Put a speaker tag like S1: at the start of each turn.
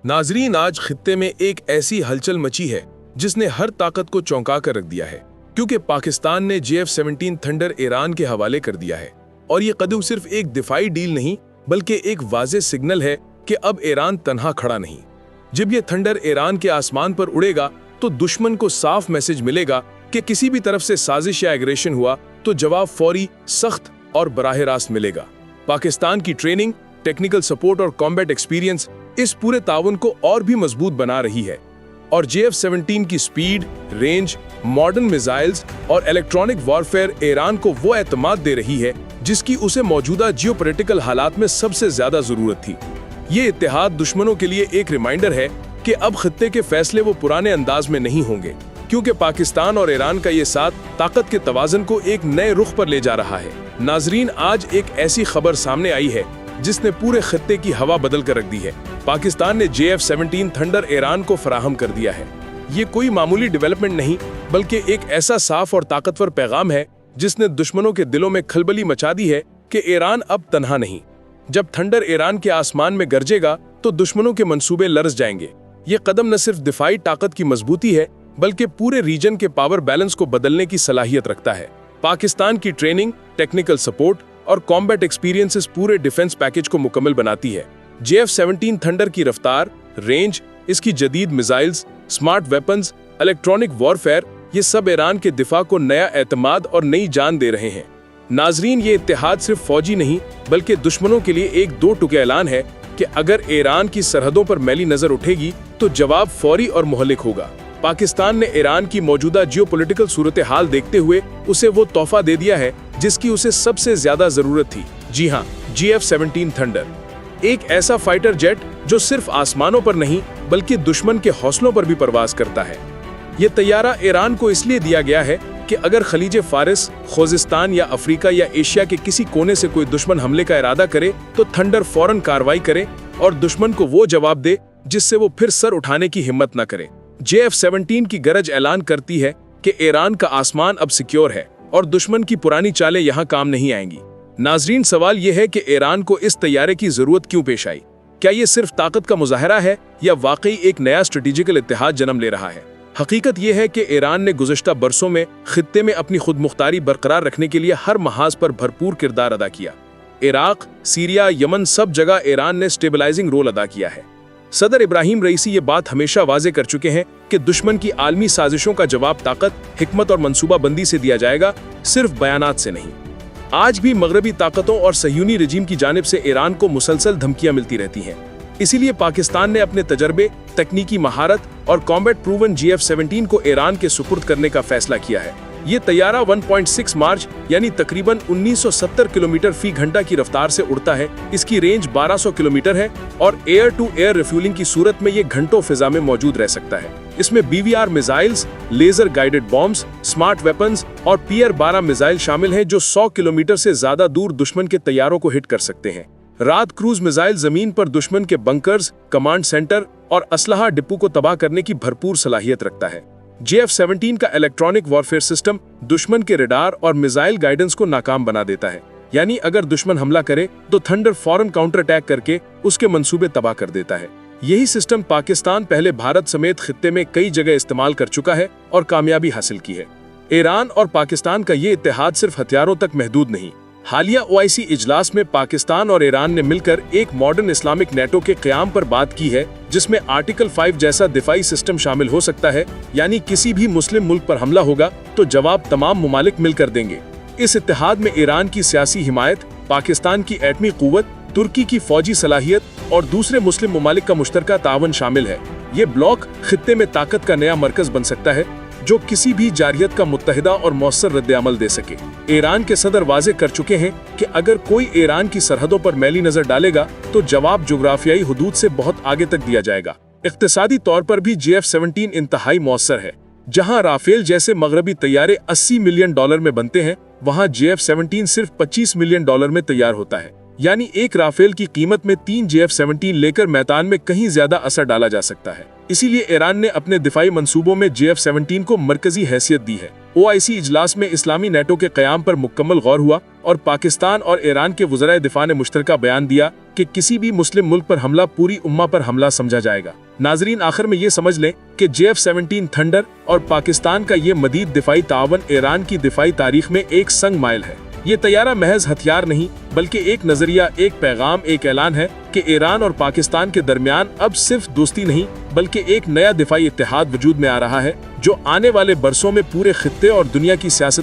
S1: नाजरीन, आज खित्ते में एक ऐसी हलचल मची है जिसने हर ताकत को चौंका कर रख दिया है, क्योंकि पाकिस्तान ने JF-17 थंडर ईरान के हवाले कर दिया है। और ये कदम सिर्फ एक दिफाई डील नहीं बल्कि एक वाज़ेह सिग्नल है कि अब ईरान तन्हा खड़ा नहीं। जब ये थंडर ईरान के आसमान पर उड़ेगा तो दुश्मन को साफ मैसेज मिलेगा कि किसी भी तरफ से साजिश या एग्रेशन हुआ तो जवाब फौरी, सख्त और बराह रास्त मिलेगा। पाकिस्तान की ट्रेनिंग, टेक्निकल सपोर्ट और कॉम्बैट एक्सपीरियंस इस पूरे ताउन को और भी मजबूत बना रही है। और JF-17 की स्पीड, रेंज, मॉडर्न मिसाइल्स और इलेक्ट्रॉनिक वॉरफेयर ईरान को वो एतमाद दे रही है जिसकी उसे मौजूदा जियोपॉलिटिकल हालात में सबसे ज्यादा जरूरत थी। ये इत्तेहाद दुश्मनों के लिए एक रिमाइंडर है कि अब खित्ते के फैसले वो पुराने अंदाज में नहीं होंगे, क्योंकि पाकिस्तान और ईरान का ये साथ ताकत के तवाज़ुन को एक नए रुख पर ले जा रहा है। नाजरीन, आज एक ऐसी खबर सामने आई है जिसने पूरे खित्ते की हवा बदल कर रख दी है। पाकिस्तान ने JF-17 थंडर ईरान को फराहम कर दिया है। ये कोई मामूली डेवलपमेंट नहीं बल्कि एक ऐसा साफ और ताकतवर पैगाम है जिसने दुश्मनों के दिलों में खलबली मचा दी है कि ईरान अब तन्हा नहीं। जब थंडर ईरान के आसमान में गरजेगा तो दुश्मनों के मंसूबे लरज़ जाएंगे। ये कदम न सिर्फ दिफाई ताकत की मजबूती है बल्कि पूरे रीजन के पावर बैलेंस को बदलने की सलाहियत रखता है। पाकिस्तान की ट्रेनिंग, टेक्निकल सपोर्ट और कॉम्बैट एक्सपीरियंसेस पूरे डिफेंस पैकेज को मुकम्मल बनाती है। JF-17 थंडर की रफ्तार, रेंज, इसकी जदीद missiles, smart weapons, electronic warfare, ये सब ईरान के दिफा को नया एतमाद और नई जान दे रहे हैं। नाजरीन, ये इत्तेहाद सिर्फ फौजी नहीं बल्कि दुश्मनों के लिए एक दो टुके ऐलान है कि अगर ईरान की सरहदों पर मैली नजर उठेगी तो जवाब फौरी और मुहल्लिक होगा। पाकिस्तान ने ईरान की मौजूदा जियोपॉलिटिकल सूरत हाल देखते हुए उसे वो तोहफा दे दिया है जिसकी उसे सबसे ज्यादा जरूरत थी। जी हाँ, JF-17 थंडर, एक ऐसा फाइटर जेट जो सिर्फ आसमानों पर नहीं बल्कि दुश्मन के हौसलों पर भी परवाज करता है। ये तैयारा ईरान को इसलिए दिया गया है कि अगर खलीज फारिस, खोजिस्तान या अफ्रीका या एशिया के किसी कोने से कोई दुश्मन हमले का इरादा करे तो थंडर फौरन कार्रवाई करे और दुश्मन को वो जवाब दे जिससे वो फिर सर उठाने की हिम्मत न करे। JF-17 की गरज ऐलान करती है कि ईरान का आसमान अब सिक्योर है और दुश्मन की पुरानी चालें यहाँ काम नहीं आएंगी। नाजरीन, सवाल यह है कि ईरान को इस तैयारे की जरूरत क्यों पेश आई? क्या ये सिर्फ ताकत का मुजाहरा है या वाकई एक नया स्ट्रेटेजिकल इत्तेहाद जन्म ले रहा है? हकीकत यह है कि ईरान ने गुज़श्ता बरसों में खित्ते में अपनी खुद मुख्तारी बरकरार रखने के लिए हर महाज पर भरपूर किरदार अदा किया। इराक, सीरिया, यमन, सब जगह ईरान ने स्टेबलाइजिंग रोल अदा किया है। सदर इब्राहिम रईसी ये बात हमेशा वाजे कर चुके हैं कि दुश्मन की आलमी साजिशों का जवाब ताकत, हिकमत और मंसूबा बंदी से दिया जाएगा, सिर्फ बयानात से नहीं। आज भी मगरबी ताकतों और सहयूनी रजीम की जानिब से ईरान को मुसलसल धमकियां मिलती रहती हैं। इसीलिए पाकिस्तान ने अपने तजर्बे, तकनीकी महारत और कॉम्बैट प्रूवन JF-17 को ईरान के सुपुर्द करने का फैसला किया है। ये तैयारा 1.6 मार्च यानी तकरीबन 1970 किलोमीटर फी घंटा की रफ्तार से उड़ता है। इसकी रेंज 1200 किलोमीटर है और एयर टू एयर रिफ्यूलिंग की सूरत में ये घंटों फिजा में मौजूद रह सकता है। इसमें BVR missiles, laser guided bombs, smart weapons और PR-12 मिसाइल शामिल हैं जो 100 किलोमीटर से ज्यादा दूर दुश्मन के तैयारों को हिट कर सकते हैं। रात क्रूज मिसाइल जमीन पर दुश्मन के बंकर्स, कमांड सेंटर और असलहा डिपो को तबाह करने की भरपूर सलाहियत रखता है। JF-17 का इलेक्ट्रॉनिक वॉरफेयर सिस्टम दुश्मन के रडार और मिसाइल गाइडेंस को नाकाम बना देता है। यानी अगर दुश्मन हमला करे तो थंडर फौरन काउंटर अटैक करके उसके मंसूबे तबाह कर देता है। यही सिस्टम पाकिस्तान पहले भारत समेत खित्ते में कई जगह इस्तेमाल कर चुका है और कामयाबी हासिल की है। ईरान और पाकिस्तान का ये इत्तेहाद सिर्फ हथियारों तक महदूद नहीं। हालिया OIC इजलास में पाकिस्तान और ईरान ने मिलकर एक मॉडर्न इस्लामिक नेटो के क़याम पर बात की है जिसमें आर्टिकल 5 जैसा दिफाई सिस्टम शामिल हो सकता है। यानी किसी भी मुस्लिम मुल्क पर हमला होगा तो जवाब तमाम मुमालिक मिलकर देंगे। इस इत्तेहाद में ईरान की सियासी हिमायत, पाकिस्तान की एटमी कुव्वत, तुर्की की फौजी सलाहियत और दूसरे मुस्लिम मुमालिक का मुश्तरका तावन शामिल है। ये ब्लॉक खित्ते में ताकत का नया मरकज बन सकता है जो किसी भी जारियत का मुत्तहिदा और मौसर रद्द-ए-अमल दे सके। ईरान के सदर वाजे कर चुके हैं कि अगर कोई ईरान की सरहदों पर मैली नजर डालेगा तो जवाब जुग्राफियाई हुदूद से बहुत आगे तक दिया जाएगा। इक्तिसादी तौर पर भी JF-17 इंतहाई मौसर है। जहां राफेल जैसे मगरबी तैयारे $80 मिलियन में बनते हैं, वहां JF-17 सिर्फ $25 मिलियन में तैयार होता है। यानी एक राफेल की कीमत में 3 JF-17 लेकर मैदान में कहीं ज्यादा असर डाला जा सकता है। इसीलिए ईरान ने अपने दिफाई मंसूबों में JF-17 को मरकजी हैसियत दी है। OIC اجلاس میں اسلامی نیٹو کے قیام پر مکمل غور ہوا اور پاکستان اور ایران کے وزرائے دفاع نے مشترکہ بیان دیا کہ کسی بھی مسلم ملک پر حملہ پوری امہ پر حملہ سمجھا جائے گا۔ ناظرین، آخر میں یہ سمجھ لیں کہ JF-17 تھنڈر اور پاکستان کا یہ مزید دفاعی تعاون ایران کی دفاعی تاریخ میں ایک سنگ مائل ہے۔ یہ طیارہ محض ہتھیار نہیں بلکہ ایک نظریہ، ایک پیغام، ایک اعلان ہے کہ ایران اور پاکستان کے درمیان اب صرف دوستی نہیں بلکہ ایک نیا دفاعی اتحاد وجود میں آ رہا ہے جو آنے والے برسوں میں پورے خطے اور دنیا کی سیاست